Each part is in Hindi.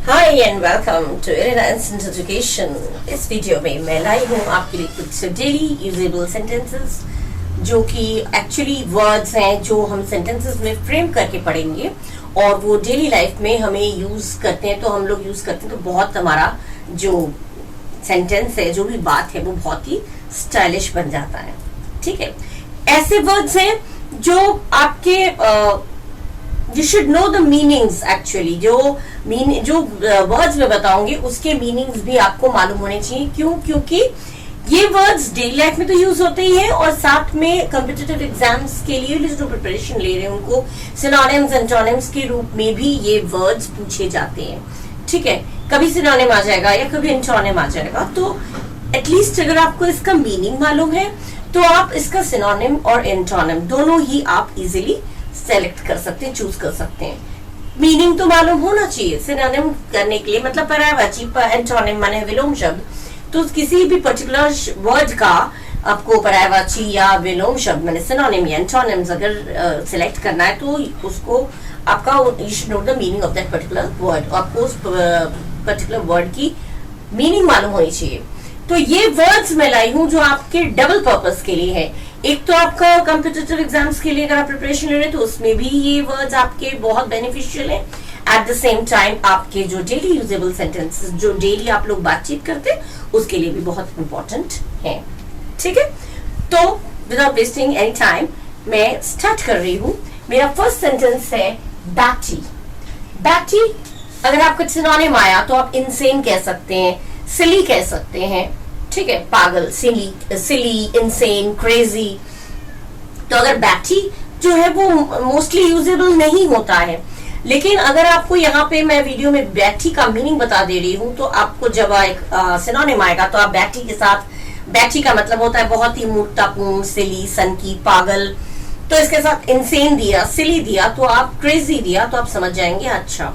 Hi and welcome to Arena Instant Education. इस वीडियो में मैं लाई हूँ आपके लिए कुछ डेली यूजेबल सेंटेंसेस जो कि एक्चुअली वर्ड्स हैं जो हम सेंटेंसेस में फ्रेम करके पढ़ेंगे और वो डेली लाइफ में हमें यूज करते हैं। तो हम लोग यूज करते हैं तो बहुत हमारा जो सेंटेंस है, जो भी बात है, वो बहुत ही स्टाइलिश बन जाता है। ठीक है, ऐसे वर्ड्स हैं जो आपके you should know the meanings. Actually जो वर्ड्स मैं बताऊंगी उसके मीनिंग्स भी आपको मालूम होने चाहिए। क्यों? क्योंकि ये वर्ड्स डेली लाइफ में तो यूज होते ही हैं और साथ में कॉम्पिटिटिव एग्जाम्स के लिए जो प्रिपरेशन ले रहे हैं उनको सिनोनिम्स एंटोनिम्स के रूप में भी ये वर्ड्स पूछे जाते हैं। ठीक है, कभी सिनोनिम आ जाएगा या कभी एंटोनिम आ जाएगा, तो एटलीस्ट अगर आपको इसका मीनिंग मालूम है तो आप इसका सिनोनिम और एंटोनिम दोनों ही आप इजीली सेलेक्ट कर सकते हैं, चूज कर सकते हैं। मीनिंग तो मालूम होना चाहिए सिनोनिम करने के लिए, मतलब पर्यायवाची, एंटोनिम माने विलोम शब्द। तो किसी भी पर्टिकुलर वर्ड का आपको पर्यायवाची या विलोम शब्द माने सिनोनिम या एंटोनिम्स अगर सिलेक्ट करना है तो उसको आपका you should know the meaning of that particular word. आपको उस पर्टिकुलर वर्ड की मीनिंग मालूम होनी चाहिए। तो ये वर्ड्स मैं लाई हूं जो आपके डबल पर्पस के लिए है। एक तो आपका कॉम्पिटिटिव एग्जाम्स के लिए अगर आप प्रिपरेशन ले रहे हैं तो उसमें भी ये वर्ड्स आपके बहुत बेनिफिशियल है। एट द सेम टाइम आपके जो डेली यूजेबल सेंटेंसेस जो डेली आप लोग बातचीत करते हैं उसके लिए भी बहुत इंपॉर्टेंट है। ठीक है, तो विदाउट वेस्टिंग एनी टाइम मैं स्टार्ट कर रही हूँ। मेरा फर्स्ट सेंटेंस है बैटी। बैटी अगर आपका सिनोनिम आया तो आप इनसेन कह सकते हैं, सिली कह सकते हैं। ठीक है, पागल, सिली, इनसेन, क्रेजी। तो अगर बैटी जो है वो मोस्टली यूजेबल नहीं होता है, लेकिन अगर आपको यहाँ पे मैं वीडियो में बैटी का मीनिंग बता दे रही हूँ तो आपको जब एक सिनोनिम आएगा तो आप बैटी के साथ, बैटी का मतलब होता है बहुत ही मूर्खतापूर्ण, सिली, सनकी, पागल। तो इसके साथ इनसेन दिया, सिली दिया, तो आप क्रेजी दिया तो आप समझ जाएंगे अच्छा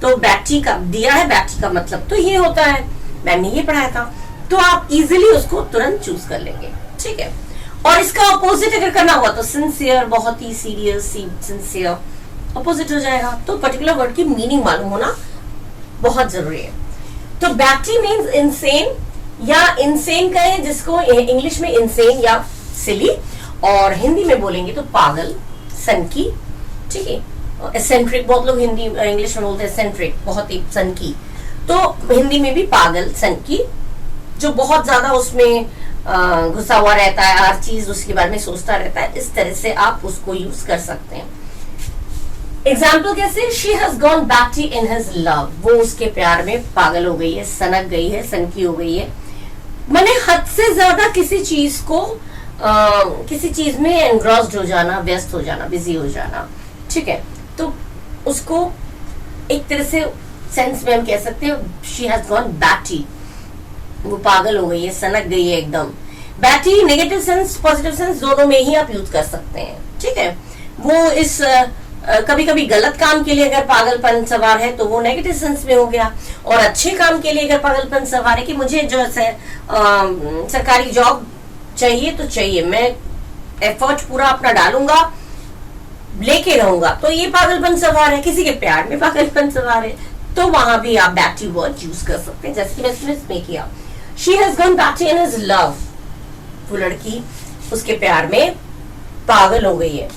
तो बैटी का दिया है, बैटी का मतलब तो ये होता है, मैंने ये पढ़ाया था। तो आप इजीली उसको तुरंत चूज कर लेंगे। ठीक है, और इसका अपोजिट अगर करना हुआ तो सिंसियर, बहुत ही सीरियस, सिंसियर अपोजिट हो जाएगा। तो पर्टिकुलर वर्ड की मीनिंग मालूम होना बहुत जरूरी है। तो बैटी मीन्स इनसेन या इनसेन कहें जिसको इंग्लिश में इनसेन या सिली, और हिंदी में बोलेंगे तो पागल, सनकी। ठीक है, एसेंट्रिक, बहुत लोग हिंदी इंग्लिश में बोलते हैं एसेंट्रिक, बहुत ही सनकी। तो हिंदी में भी पागल, सनकी, जो बहुत ज्यादा उसमें घुसा हुआ रहता है, हर चीज उसके बारे में सोचता रहता है। इस तरह से आप उसको यूज कर सकते हैं। एग्जाम्पल कैसे? She has gone Betty in his love. वो उसके प्यार में पागल हो गई है, सनक गई है, सनकी हो गई है। मैंने हद से ज्यादा किसी चीज को किसी चीज में एनग्रॉस्ड हो जाना, व्यस्त हो जाना, बिजी हो जाना। ठीक है, तो उसको एक तरह से सेंस में हम कह सकते हैं शी हैज गॉन बैटी, वो पागल हो गई है, सनक गई है एकदम। बैटी नेगेटिव सेंस, पॉजिटिव सेंस दोनों में ही आप यूज कर सकते हैं। ठीक है, वो इस कभी कभी गलत काम के लिए अगर पागलपन सवार है तो वो नेगेटिव सेंस में हो गया, और अच्छे काम के लिए अगर पागलपन सवार है कि मुझे जो है सरकारी जॉब चाहिए तो चाहिए, मैं एफर्ट पूरा अपना डालूंगा, लेके रहूंगा, तो ये पागलपन सवार है। किसी के प्यार में पागलपन सवार है तो वहां भी आप बैटी वर्ड यूज कर सकते हैं, जैसे कि मैंने इसमें किया। She has gone Betty in his love. वो लड़की उसके प्यार में पागल हो गई है,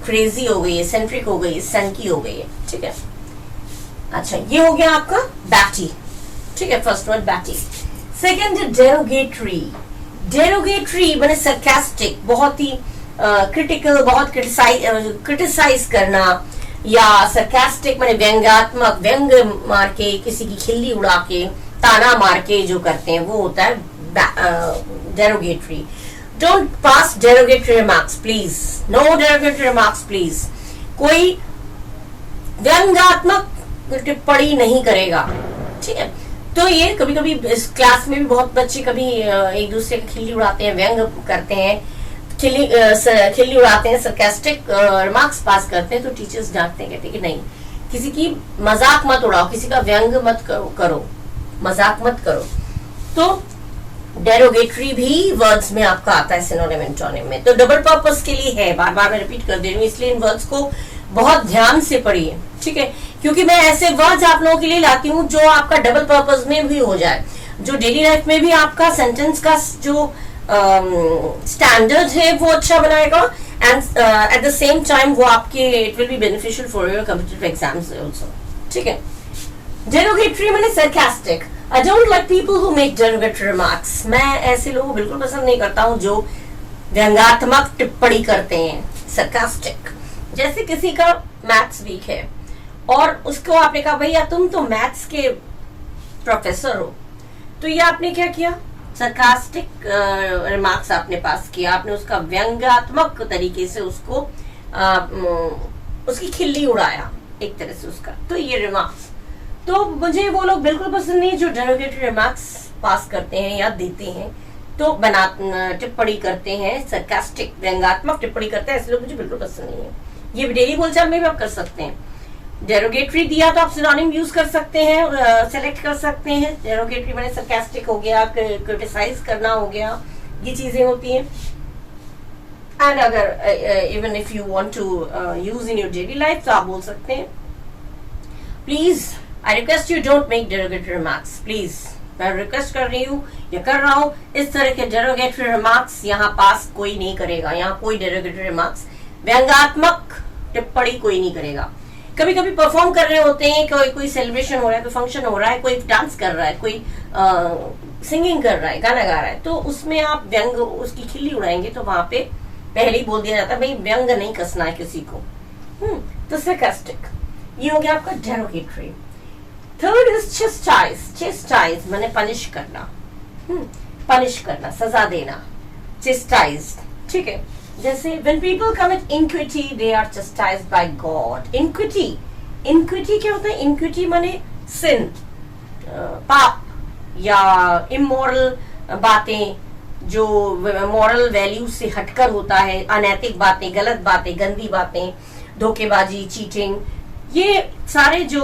क्रेजी हो गई है, सेंट्रिक हो गई है, सनकी हो गई है। ठीक है, अच्छा ये हो गया आपका बैटी। ठीक है, first word batty. Second derogatory. Derogatory माने सरकास्टिक, बहुत ही क्रिटिकल, बहुत क्रिटिसाइज करना, या सरकास्टिक माने व्यंग्यात्मक, व्यंग मार के, किसी की खिल्ली उड़ा के, ताना मार के जो करते हैं वो होता है derogatory. Don't pass derogatory remarks please, no derogatory remarks please. कोई व्यंग्यात्मक टिप्पणी नहीं करेगा। ठीक है, तो ये कभी कभी इस क्लास में भी बहुत बच्चे कभी एक दूसरे की खिल्ली उड़ाते हैं, व्यंग करते हैं, खिल्ली उड़ाते हैं, सरकास्टिक रिमार्क्स पास करते हैं, तो टीचर्स डांटते हैं, कहते हैं कि नहीं, किसी की मजाक मत उड़ाओ, किसी का व्यंग मत करो, मजाक मत करो। तो डेरोगेटरी भी वर्ड्स में आपका आता है सिनोनिम एंटोनिम में। तो डबल पर्पस के लिए है, बार बार मैं रिपीट कर दे रही हूँ, इसलिए इन वर्ड्स को बहुत ध्यान से पढ़िए, ठीक है, क्योंकि मैं ऐसे वर्ड्स आप लोगों के लिए लाती हूँ जो आपका डबल पर्पस में भी हो जाए, जो डेली लाइफ में भी आपका सेंटेंस का जो स्टैंडर्ड है वो अच्छा बनाएगा, and at the same time वो आपके it will be beneficial for your competitive exams also, ठीक है। डेरोगेटरी माने sarcastic. I don't like people who make derogatory remarks. मैं ऐसे लोगों को बिल्कुल पसंद नहीं करता हूँ जो व्यंग्यात्मक टिप्पणी करते हैं, सरकास्टिक। जैसे किसी का मैथ्स वीक है और उसको आपने कहा भैया तुम तो मैथ्स के प्रोफेसर हो, तो ये आपने क्या किया, सरकास्टिक रिमार्क्स आपने पास किया, आपने उसका व्यंग्यात्मक तरीके से उसको उसकी खिल्ली उड़ाया एक तरह से उसका, तो ये रिमार्क्स, तो मुझे वो लोग बिल्कुल पसंद नहीं जो डेरोगेटरी रिमार्क्स पास करते हैं या देते हैं, तो टिप्पणी करते हैं, सरकास्टिक व्यंग्यात्मक टिप्पणी करते हैं, ऐसे लोग मुझे बिल्कुल पसंद नहीं है। ये डेली बोलचाल में भी आप कर सकते हैं। डेरोगेटरी दिया तो आप सिनोनिम यूज कर सकते हैं, सेलेक्ट कर सकते हैं। डेरोगेटरी मैंने सरकास्टिक हो गया, क्रिटिसाइज करना हो गया, ये चीजें होती हैं। एंड अगर even if you want to use in your daily life तो आप बोल सकते हैं please I request you don't make derogatory remarks, please मैं रिक्वेस्ट कर रही हूँ या कर रहा हूँ, इस तरह के डेरोगेटरी रिमार्क्स यहाँ पास कोई नहीं करेगा, यहाँ कोई डेरोगेटरी रिमार्क्स व्यंग्यात्मक टिप्पणी कोई नहीं करेगा। कभी कभी परफॉर्म कर रहे होते हैं, कोई सेलिब्रेशन हो रहा है, कोई फंक्शन हो रहा है, कोई डांस कर रहा है, कोई सिंगिंग कर रहा है, गाना गा रहा है, तो उसमें आप व्यंग उसकी खिल्ली उड़ाएंगे तो वहां पे पहले ही बोल दिया जाता है भाई व्यंग नहीं कसना है किसी को। तो सरकास्टिक ये हो गया आपका derogatory. Third is chastise. Chastise माने पनिश करना, पनिश करना, सजा देना, चेस्टाइज, ठीक है। जैसे when people commit iniquity they are chastised by God। iniquity, iniquity क्या होता है? iniquity माने sin, पाप या immoral बातें, जो moral values से हटकर होता है, अनैतिक बातें, गलत बातें, गंदी बातें, धोखेबाजी, चीटिंग, ये सारे जो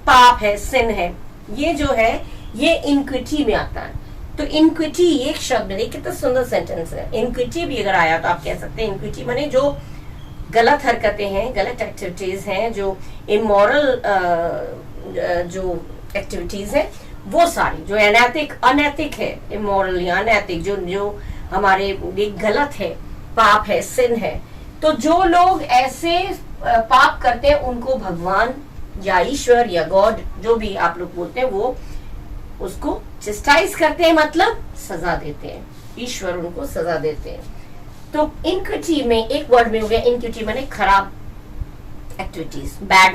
पाप है, sin है, ये जो है ये iniquity में आता है। तो इनक्विटी एक शब्द है, कितना सुंदर सेंटेंस है। इनक्विटी भी अगर आया तो आप कह सकते हैं इनक्विटी माने जो गलत हरकतें हैं, गलत एक्टिविटीज हैं, जो इमोरल जो एक्टिविटीज हैं, वो सारी जो अनैतिक है, इमोरल या अनैतिक, जो हमारे लिए गलत है, पाप है, सिन है, तो जो लोग ऐसे पाप करते हैं उनको भगवान या ईश्वर या गॉड जो भी आप लोग बोलते हैं वो उसको चेस्टाइज करते हैं, मतलब सजा देते हैं, ईश्वर उनको सजा देते हैं। तो इनक्विटी में एक वर्ड में हो गया, इनक्विटी माने खराब एक्टिविटीज, बैड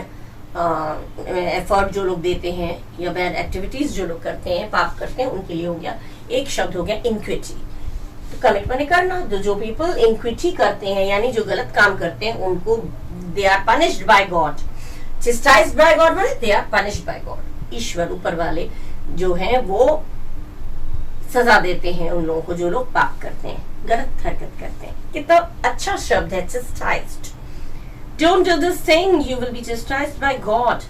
एफर्ट जो लोग देते हैं या बैड एक्टिविटीज जो लोग करते हैं, पाप करते हैं, उनके लिए हो गया एक शब्द हो गया इनक्विटी। तो कमिट माने करना, जो पीपल इनक्विटी करते हैं यानी जो गलत काम करते हैं उनको they are punished by God. Chastised by God माने they are punished by God. ईश्वर ऊपर वाले जो है वो सजा देते हैं उन लोगों को जो लोग पाप करते हैं, गलत हरकत करते हैं। कितना अच्छा शब्द है chastised। Don't do this thing, you will be chastised by God।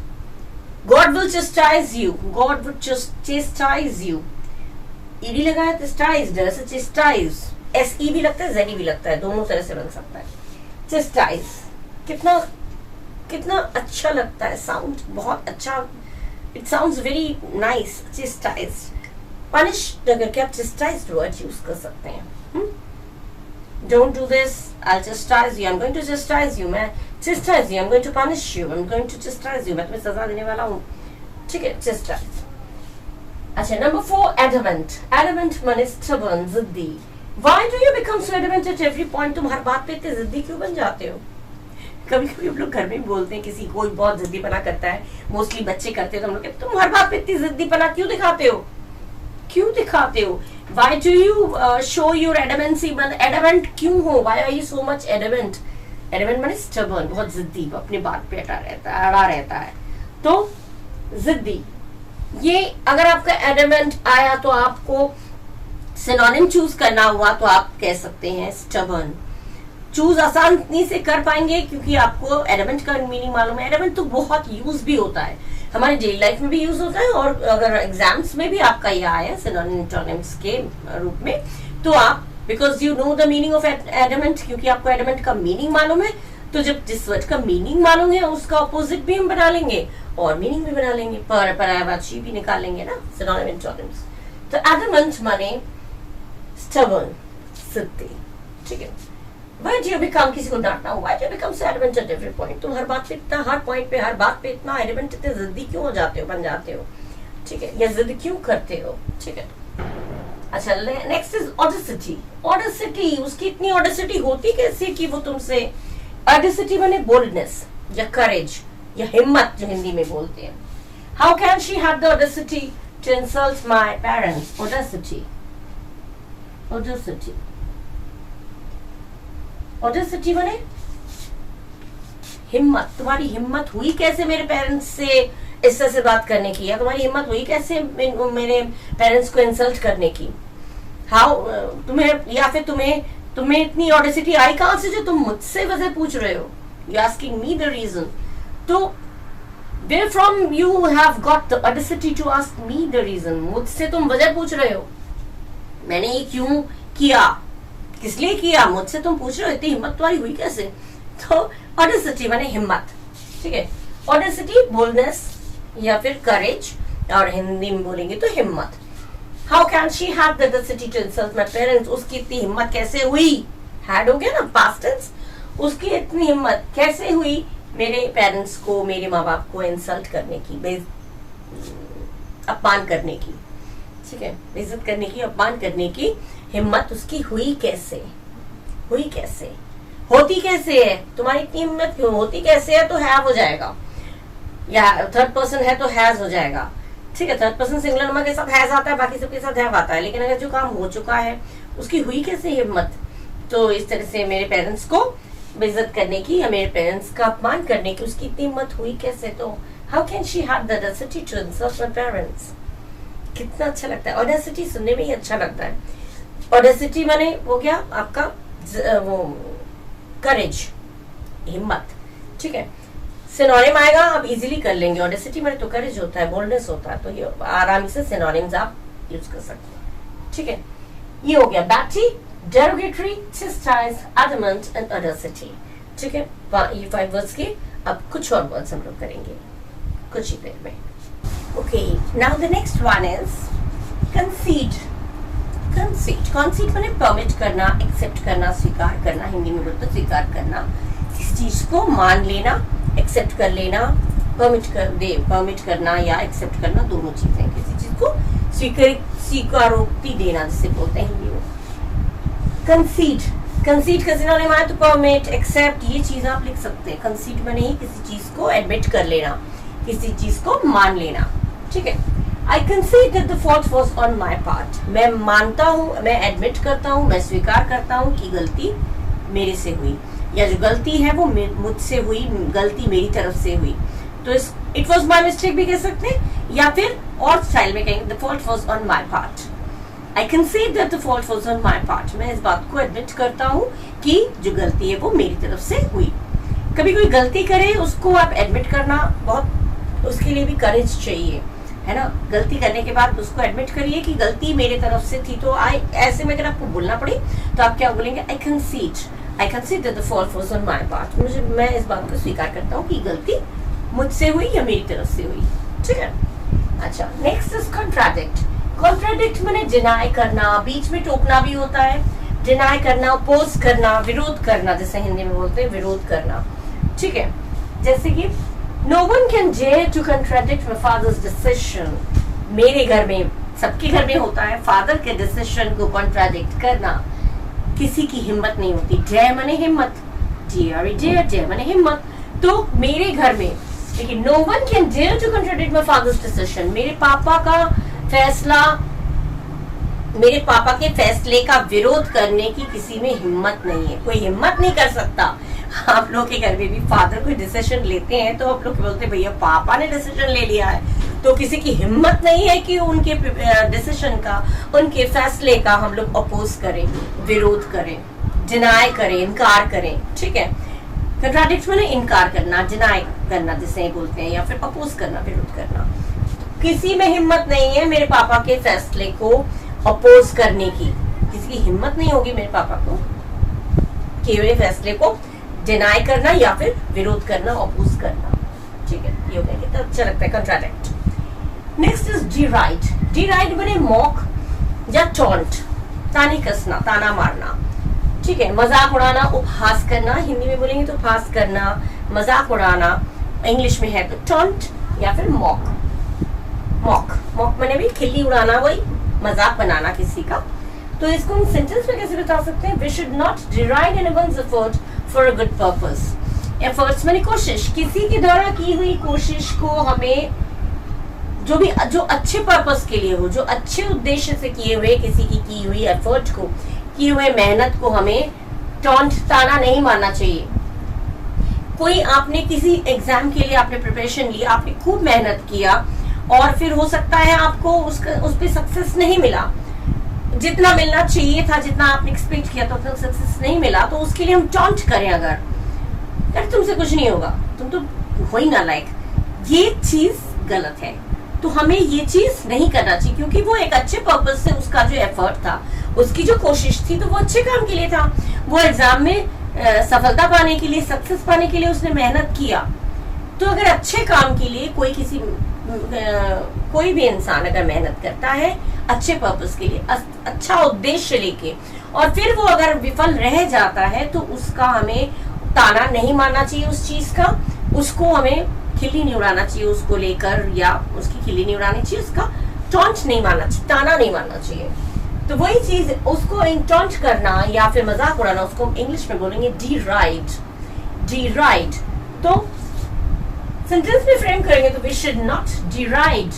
God will chastise you, God would just chastise you। ED लगाया chastised, ऐसे chastise, SE भी लगता है, ZE भी लगता है, दोनों तरह से बन सकता है। chastise कितना अच्छा लगता है, साउंड बहुत अच्छा, it sounds very nice। chastised, punished अगर क्या आप chastised word यूज कर सकते हैं। Don't do this, I'll chastise you, I'm going to chastise you, मैं chastise you, I'm going to punish you, I'm going to chastise you, मैं तुम्हें सजा देने वाला हूँ, ठीक है, chastise। अच्छा, नंबर 4 adamant। adamant माने stubborn, जिद्दी। Why do you become so adamant at every point? तुम हर बात पे इतने जिद्दी क्यों बन जाते हो? कभी कभी हम लोग घर में बोलते हैं, किसी कोई बहुत जिद्दीपना करता है, मोस्टली बच्चे करते हैं, तो हम लोग कहते तुम हर बात पे इतनी जिद्दीपना क्यों दिखाते हो, क्यों दिखाते हो? Why do you show your adamancy? Adamant क्यों हो? Why are you so much adamant? Adamant माने stubborn, बहुत जिद्दी, अपनी बात पे अड़ा रहता है, तो जिद्दी। ये अगर आपका एडमेंट आया तो आपको सिनोनिम चूज करना हुआ तो आप कह सकते हैं stubborn। चूज आसानी से कर पाएंगे क्योंकि आपको एडमेंट का मीनिंग मालूम है। एडमेंट तो बहुत यूज भी होता है, हमारे डेली लाइफ में भी यूज होता है, और अगर एग्जाम्स में भी आपका यह आया सिनोनिम्स के रूप में, तो आप because you know the meaning of adamant, क्योंकि आपको एडमेंट का मीनिंग मालूम है, तो जब जिस वर्ड का मीनिंग मालूम है उसका ऑपोजिट भी हम बना लेंगे और मीनिंग भी बना लेंगे, पर्यायवाची भी निकाल लेंगे ना, सिनोनिम एंटोनिम्स। तो एडमेंट माने स्टबर्न, जिद्दी, ठीक है। Why do you become, किसी को डांटना हो, why do you become so adamant at every point? तुम हर बात पे इतना, हर पॉइंट पे, हर बात पे इतना एडमेंट, इतने जिद्दी क्यों हो जाते हो, बन जाते हो, ठीक है, या जिद क्यों करते हो, ठीक है। अच्छा, नेक्स्ट इज ऑडेसिटी। ऑडेसिटी, उसकी इतनी ऑडेसिटी होती कैसे कि वो तुमसे, ऑडेसिटी माने बोल्डनेस या करेज या हिम्मत जो हिंदी में बोलते हैं। How can she have the audacity to insult my parents? Audacity, audacity, audacity माने हिम्मत। तुम्हारी हिम्मत हुई कैसे मेरे पेरेंट्स से इस तरह से बात करने की, या तुम्हारी हिम्मत हुई कैसे मेरे पेरेंट्स को इंसल्ट करने की? हाउ, तुम्हें, या फिर तुम्हें इतनी ऑडेसिटी आई कहां से जो तुम मुझसे वजह पूछ रहे हो? You asking me the reason. तो where from you have got the audacity to ask me the reason? मुझसे तुम वजह पूछ रहे हो, मैंने ये क्यों किया, किस लिए किया, मुझसे तुम पूछ रहे हो, इतनी हिम्मत तुम्हारी हुई कैसे? तो ऑडेसिटी माने हिम्मत, ठीक है। ऑडेसिटी बोल्डनेस या फिर करेज, और हिंदी में बोलेंगे तो हिम्मत। How can she have the audacity to insult my parents? उसकी इतनी हिम्मत कैसे हुई, हैड हो गया ना, पास्ट टेंस। उसकी इतनी हिम्मत कैसे हुई मेरे पेरेंट्स को, मेरे माँ बाप को इंसल्ट करने की, अपमान करने की, ठीक है, बेइज्जत करने की, अपमान करने की हिम्मत उसकी हुई कैसे, हुई कैसे, होती कैसे है? तुम्हारी इतनी हिम्मत क्यों, होती कैसे है तो हैव हो जाएगा, या थर्ड पर्सन है तो हैज हो जाएगा, ठीक है। थर्ड पर्सन सिंगुलर नंबर के साथ हैज आता है, बाकी सबके साथ हैव आता है, लेकिन अगर जो काम हो चुका है उसकी हुई कैसे हिम्मत? तो इस तरह से मेरे पेरेंट्स को बेइज्जत करने की या मेरे पेरेंट्स का अपमान करने की उसकी इतनी हिम्मत हुई कैसे? तो how can she have the audacity to insult my parents? कितना अच्छा लगता है, ऑडेसिटी सुनने में ही अच्छा लगता है। ऑडेसिटी माने वो क्या, आपका वो करेज, हिम्मत, ठीक है। सिनोनिम आएगा, आप इजीली कर लेंगे। ऑडेसिटी माने तो करेज होता है, बोल्डनेस होता है, तो ये आराम से सिनोनिम्स आप यूज कर सकते हैं, ठीक है। ये हो गया बैटी, derogatory, chastise, adamant and audacity, ठीक है। ये 5 वर्ड्स के अब कुछ और वर्ड्स हम लोग करेंगे कुछ ही देर में। Okay, now the next one is concede। concede, concede माने परमिट करना, एक्सेप्ट करना, स्वीकार करना, हिंदी में बोलते स्वीकार करना, किसी चीज को मान लेना, एक्सेप्ट कर लेना, परमिट करना या एक्सेप्ट करना, दोनों चीजें, किसी चीज को स्वीकारोक्ति देना जिसे बोलते हैं हिंदी में। कंसीड, कंसीड का सिनोनिम आया तो परमिट, एक्सेप्ट, ये चीज आप लिख सकते हैं। कंसीड माने ही किसी चीज को एडमिट कर लेना, किसी चीज को मान लेना, ठीक है। I concede that the fault was on my part। मैं मानता हूँ, मैं एडमिट करता हूँ, मैं स्वीकार करता हूँ कि गलती मेरे से हुई, या जो गलती है वो मुझसे हुई, गलती मेरी तरफ से हुई। तो इट वॉज माई मिस्टेक भी कह सकते हैं, या फिर और स्टाइल में कहेंगे the fault was on my part. I concede that the fault was on my part. मैं इस बात को एडमिट करता हूँ कि जो गलती है वो मेरी तरफ से हुई। कभी कोई गलती करे उसको आप एडमिट करना, बहुत उसके लिए भी करेज चाहिए, है ना। गलती करने के बाद उसको एडमिट करिए कि गलती मेरे तरफ से थी। तो ऐसे में अगर आपको बोलना पड़े तो आप क्या बोलेंगे, I concede that the fault was on my part. मैं इस बात को स्वीकार करता हूँ कि गलती मुझसे हुई या मेरी तरफ से हुई, ठीक है। अच्छा, नेक्स्ट इज कॉन्ट्राडिक्ट। कॉन्ट्राडिक्ट माने डिनाई करना, बीच में टोकना भी होता है। डिनाई करना, अपोज करना, विरोध करना, जैसे हिंदी में बोलते हैं विरोध करना, ठीक है। जैसे कि No one can dare to contradict my father's decision। मेरे घर में, सबके घर में होता है, फादर के डिसीजन को कॉन्ट्राडिक्ट करना किसी की हिम्मत नहीं होती। डेयर माने हिम्मत, डेयर माने हिम्मत। तो मेरे घर में, लेकिन no one can dare to contradict my father's decision। मेरे पापा के फैसले का विरोध करने की किसी में हिम्मत नहीं है, कोई हिम्मत नहीं कर सकता। आप लोग के घर में भी फादर कोई डिसीजन लेते हैं तो आप लोग बोलते हैं भैया पापा ने डिसीजन ले लिया है, तो किसी की हिम्मत नहीं है कि उनके डिसीजन का, उनके फैसले का हम लोग अपोज करें, विरोध करें, डिनाई करें, इनकार करें, ठीक है। कंट्राडिक्ट माने इनकार करना, डिनाई करना जिसे बोलते हैं, या फिर अपोज करना, विरोध करना। किसी में हिम्मत नहीं है मेरे पापा के फैसले को अपोज करने की, किसी की हिम्मत नहीं होगी मेरे पापा को कि मेरे फैसले को डिनाई करना या फिर विरोध करना, ऑपोज करना। ठीक है, ये हो गया, कितना अच्छा लगता है contradict. Next is deride. Deride बने मॉक या टॉन्ट, ताने कसना, ताना मारना। ठीक है, मजाक उड़ाना, उपहास करना, हिंदी में बोलेंगे तो उपहास करना, मजाक उड़ाना, इंग्लिश में है तो टॉन्ट या फिर मॉक। मॉक मैंने भी खिल्ली उड़ाना, वही मजाक बनाना किसी का। तो इसको हम सेंटेंस में कैसे बता सकते हैं? We should not deride anyone's effort for a good purpose. Efforts माने कोशिश, किसी के द्वारा की हुई कोशिश को हमें जो अच्छे पर्पस के लिए हो, जो अच्छे उद्देश्य से किए हुए किसी की हुई एफर्ट को, किए हुए मेहनत को हमें टॉन्ट, ताना नहीं मारना चाहिए। कोई आपने किसी एग्जाम के लिए आपने प्रिपरेशन ली, आपने खूब मेहनत किया और फिर हो सकता है आपको उस पे सक्सेस नहीं मिला, जितना मिलना चाहिए था, जितना आपने एक्सपेक्ट किया था, उतना सक्सेस नहीं मिला, तो उसके लिए हम टॉन्ट करें अगर, यार तुमसे कुछ नहीं होगा, तुम तो हो ही ना लायक, ये चीज गलत है। तो हमें ये चीज नहीं करना चाहिए, क्योंकि वो एक अच्छे पर्पस से उसका जो एफर्ट था, उसकी जो कोशिश थी, तो वो अच्छे काम के लिए था। वो एग्जाम में सफलता पाने के लिए, सक्सेस पाने के लिए उसने मेहनत किया। तो अगर अच्छे काम के लिए कोई भी इंसान अगर मेहनत करता है अच्छे पर्पस के लिए, अच्छा उद्देश्य लेके, और फिर वो अगर विफल रह जाता है, तो उसका हमें ताना नहीं मारना चाहिए उस चीज का, उसको हमें खिल्ली नहीं उड़ाना चाहिए उसको लेकर, या उसकी खिल्ली नहीं उड़ानी चाहिए, उसका टॉन्ट नहीं मारना चाहिए, ताना नहीं मारना चाहिए। तो वही चीज उसको टॉन्ट करना या फिर मजाक उड़ाना, उसको इंग्लिश में बोलेंगे डिराइड। डिराइड तो सेंटेंस में फ्रेम करेंगे तो we should not deride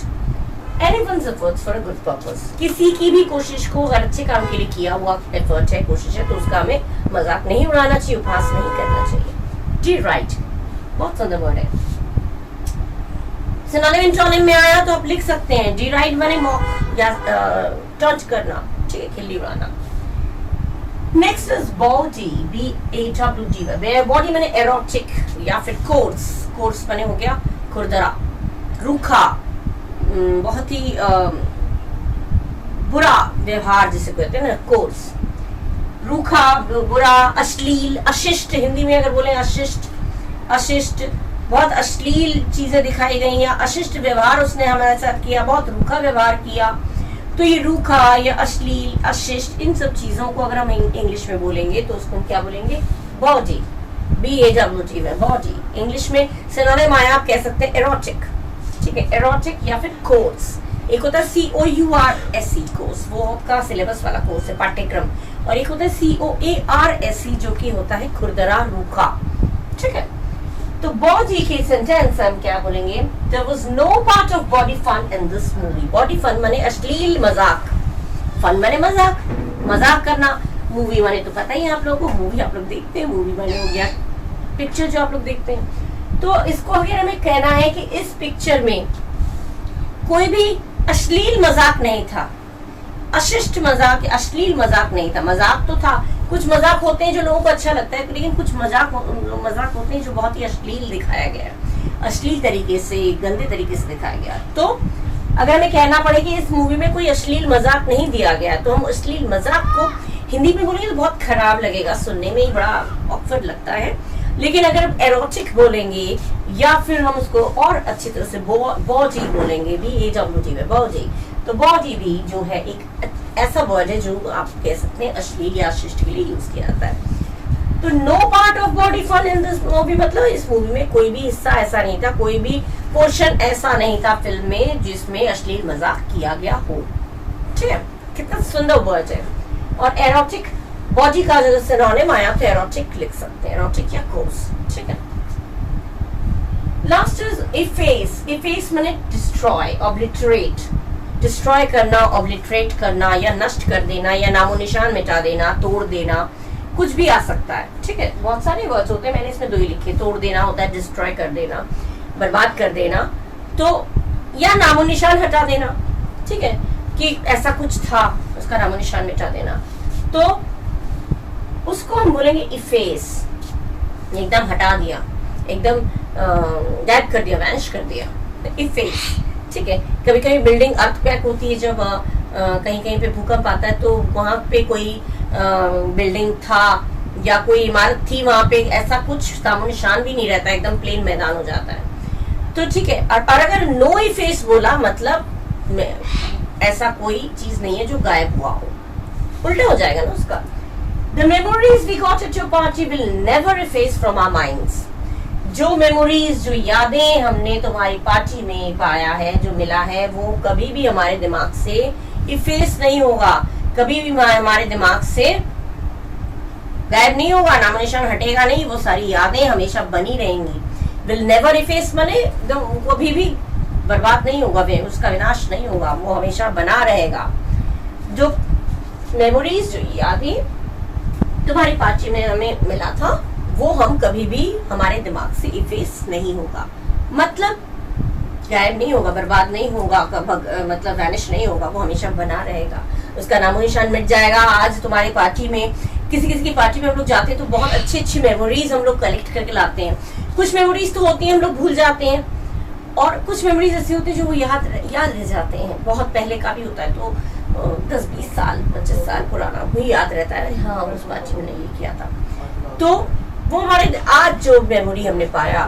anyone's efforts for a good purpose. किसी की भी कोशिश को अगर अच्छे काम के लिए किया हुआ एफर्ट है, कोशिश है, तो उसका हमें मजाक नहीं उड़ाना चाहिए, उपहास नहीं करना चाहिए। डिराइड बहुत सुंदर वर्ड है। सिनोनिम इंटोनिम में आया तो आप लिख सकते हैं डिराइड माने मॉक या टॉन्ट करना, ठीक है, खिल्ली उड़ाना। Next is body, BAWD। Body माने एरोटिक या फिर कोर्स। कोर्स माने हो गया खुरदरा, रूखा, बहुत ही बुरा व्यवहार जिसे कहते हैं ना, कोर्स, रूखा, बुरा, अश्लील, अशिष्ट, हिंदी में अगर बोले अशिष्ट, अशिष्ट, बहुत अश्लील चीजें दिखाई गई या अशिष्ट व्यवहार उसने हमारे साथ किया, बहुत रूखा व्यवहार किया। तो ये रूखा या अश्लील, अशिष्ट, इन सब चीजों को अगर हम इंग्लिश में बोलेंगे तो उसको क्या बोलेंगे? बॉडी, BAWD में बॉडी। इंग्लिश में सिनोनिम आया, आप कह सकते हैं एरोटिक, ठीक है, एरोटिक या फिर कोर्स। एक होता है COURSE कोर्स, वो आपका सिलेबस वाला कोर्स है, पाठ्यक्रम, और एक होता है COARSE जो कि होता है खुरदरा, रूखा, ठीक है। तो बॉडी के सेंटेंस हम क्या बोलेंगे? There was no part of body fun in this movie। Body fun माने अश्लील मजाक, फन माने मजाक, मजाक करना, मूवी माने तो पता ही है आप लोगों को, मूवी आप लोग देखते हैं, मूवी माने हो गया पिक्चर जो आप लोग देखते हैं। तो इसको अगर हमें कहना है कि इस पिक्चर में कोई भी अश्लील मजाक नहीं था, अशिष्ट मजाक, अश्लील मजाक नहीं था। मजाक तो था, कुछ मजाक होते हैं जो लोगों को अच्छा लगता है, लेकिन कुछ मजाक होते हैं जो बहुत ही अश्लील दिखाया गया है, अश्लील तरीके से, गंदे तरीके से दिखाया गया। तो अगर हमें कहना पड़े कि इस मूवी में कोई अश्लील मजाक नहीं दिया गया, तो हम अश्लील मजाक को हिंदी में बोलेंगे तो बहुत खराब लगेगा, सुनने में ही बड़ा ऑकवर्ड लगता है। लेकिन अगर एरोटिक बोलेंगे या फिर हम उसको और अच्छी तरह से बॉडी बोलेंगे, BAWD में बॉडी, तो बॉडी भी जो है एक ऐसा वर्ड है जो आप कह सकते हैं अश्लील या अशिष्ट के लिए यूज किया जाता है। तो no part of body fun in this movie, मतलब इस मूवी में कोई भी हिस्सा ऐसा नहीं था, कोई भी पोर्शन ऐसा नहीं था फिल्म में जिसमें अश्लील मजाक किया गया हो, ठीक है। कितना सुंदर वर्ड है। और एरोटिक, बॉडी का जो सिनोनिम आया तो एरोटिक लिख सकते हैं, एरोटिक या कोर्स, ठीक है। Last is efface. इफेस माने डिस्ट्रॉय, ऑब्लिटरेट, डिस्ट्रॉय करना, ऑब्लिटरेट करना या नष्ट कर देना या नामो निशान मिटा देना, तोड़ देना, कुछ भी आ सकता है, ठीक है। बहुत सारे वर्ड्स होते हैं, मैंने इसमें दो ही लिखे, तोड़ देना होता है, डिस्ट्रॉय कर देना, बर्बाद कर देना, तो या नामो निशान हटा देना, ठीक है, कि ऐसा कुछ था उसका नामो निशान मिटा देना, तो उसको हम बोलेंगे इफेस, एकदम हटा दिया, एकदम गायब कर दिया, वैनिश कर दिया, इफेस, ठीक है। कभी कभी बिल्डिंग अर्थक्वेक होती है, जब कहीं कहीं पे भूकंप आता है, तो वहां पे कोई बिल्डिंग था या कोई इमारत थी वहां पे, ऐसा कुछ नामो निशान भी नहीं रहता, एकदम प्लेन मैदान हो जाता है। तो ठीक है, और अगर नो इफेस बोला मतलब ऐसा कोई चीज नहीं है जो गायब हुआ हो, उल्टा हो जाएगा ना उसका। The memories we got at your party will never efface from our minds. जो मेमोरीज, जो यादें हमने तुम्हारी पार्टी में पाया है, जो मिला है, वो कभी भी हमारे दिमाग से इफेस नहीं होगा, कभी भी हमारे दिमाग से गायब नहीं होगा, नामो निशान हटेगा नहीं, वो सारी यादें हमेशा बनी रहेंगी। विल नेवर इफेस माने कभी भी बर्बाद नहीं होगा, उसका विनाश नहीं होगा, वो हमेशा बना रहेगा। जो मेमोरीज, जो यादें तुम्हारी पार्टी में हमें मिला था, वो हम कभी भी हमारे दिमाग से इफेस नहीं होगा, मतलब गायब नहीं होगा, बर्बाद नहीं होगा, मतलब वैनिश नहीं होगा, वो हमेशा बना रहेगा, उसका नामो निशान मिट जाएगा। आज तुम्हारी पार्टी में, किसी किसी की पार्टी में हम लोग जाते हैं तो बहुत अच्छी अच्छी मेमोरीज हम लोग कलेक्ट करके लाते हैं। कुछ मेमोरीज तो होती हैं हम लोग भूल जाते हैं, और कुछ मेमोरीज ऐसी होती है जो वो याद रह जाते हैं, बहुत पहले का भी होता है, तो 10-20 साल 25 साल पुराना भी याद रहता है, हाँ उस पार्टी में ये किया था। तो वो हमारे आज जो मेमोरी हमने पाया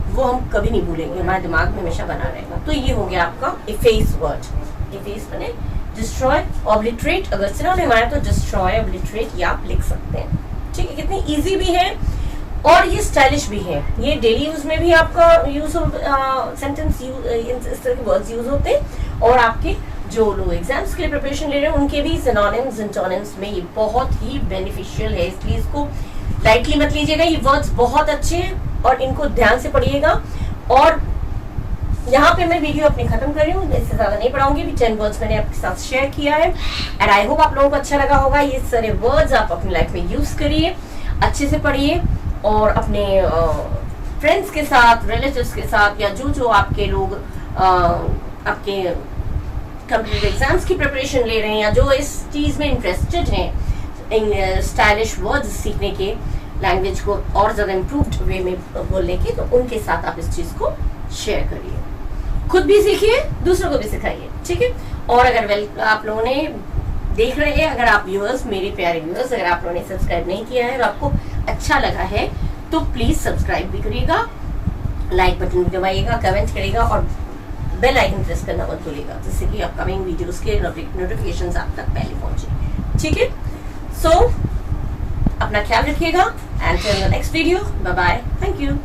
वो हम कभी नहीं भूलेंगे, हमारे दिमाग में हमेशा बना रहेगा। तो ये हो गया आपका इफेस वर्ड। इफेस माने डिस्ट्रॉय, ऑब्लिटरेट, अगर सिनोनिम आया तो डिस्ट्रॉय, ऑब्लिटरेट ये आप लिख सकते हैं। ठीक है, कितनी इजी भी है और ये स्टाइलिश भी है। ये डेली यूज में भी आपका यूज सेंटेंस इस तरह के वर्ड्स यूज होते हैं, और आपके जो लोग एग्जाम्स के लिए प्रिपरेशन ले रहे हैं उनके भी सिनोनिम्स एंटोनिम्स में ये बहुत ही बेनिफिशियल है, इसलिए इसको लाइटली मत लीजिएगा। ये वर्ड्स बहुत अच्छे हैं और इनको ध्यान से पढ़िएगा। और यहाँ पे मैं वीडियो अपनी खत्म कर रही हूँ, इससे ज्यादा नहीं पढ़ाऊंगी, 10 वर्ड्स मैंने आपके साथ शेयर किया है, एंड आई होप आप लोगों को अच्छा लगा होगा। ये सारे वर्ड्स आप अपनी लाइफ में यूज करिए, अच्छे से पढ़िए, और अपने फ्रेंड्स के साथ, रिलेटिव्स के साथ, या जो आपके लोग आपके कंप्यूटर एग्जाम्स की प्रिपरेशन ले रहे हैं, या जो इस चीज में इंटरेस्टेड हैं स्टाइलिश वर्ड्स सीखने के, लैंग्वेज को और ज्यादा इम्प्रूव्ड वे में बोलने के, तो उनके साथ आप इस चीज को शेयर करिए, खुद भी सीखिए, दूसरों को भी सिखाइए। ठीक है, और अगर आप लोगों ने देख रहे हैं, अगर आप व्यूअर्स, मेरे प्यारे व्यूअर्स, अगर आप लोगों ने सब्सक्राइब नहीं किया है और आपको अच्छा लगा है तो प्लीज सब्सक्राइब भी करिएगा, लाइक बटन भी दबाइएगा, कमेंट करिएगा, और बेल आइकन प्रेस करना मत भूलिएगा, जिससे कि अपकमिंग वीडियोस के नोटिफिकेशंस आप तक पहले पहुंचे। ठीक है, सो अपना ख्याल रखिएगा, and till the next video, bye bye, thank you.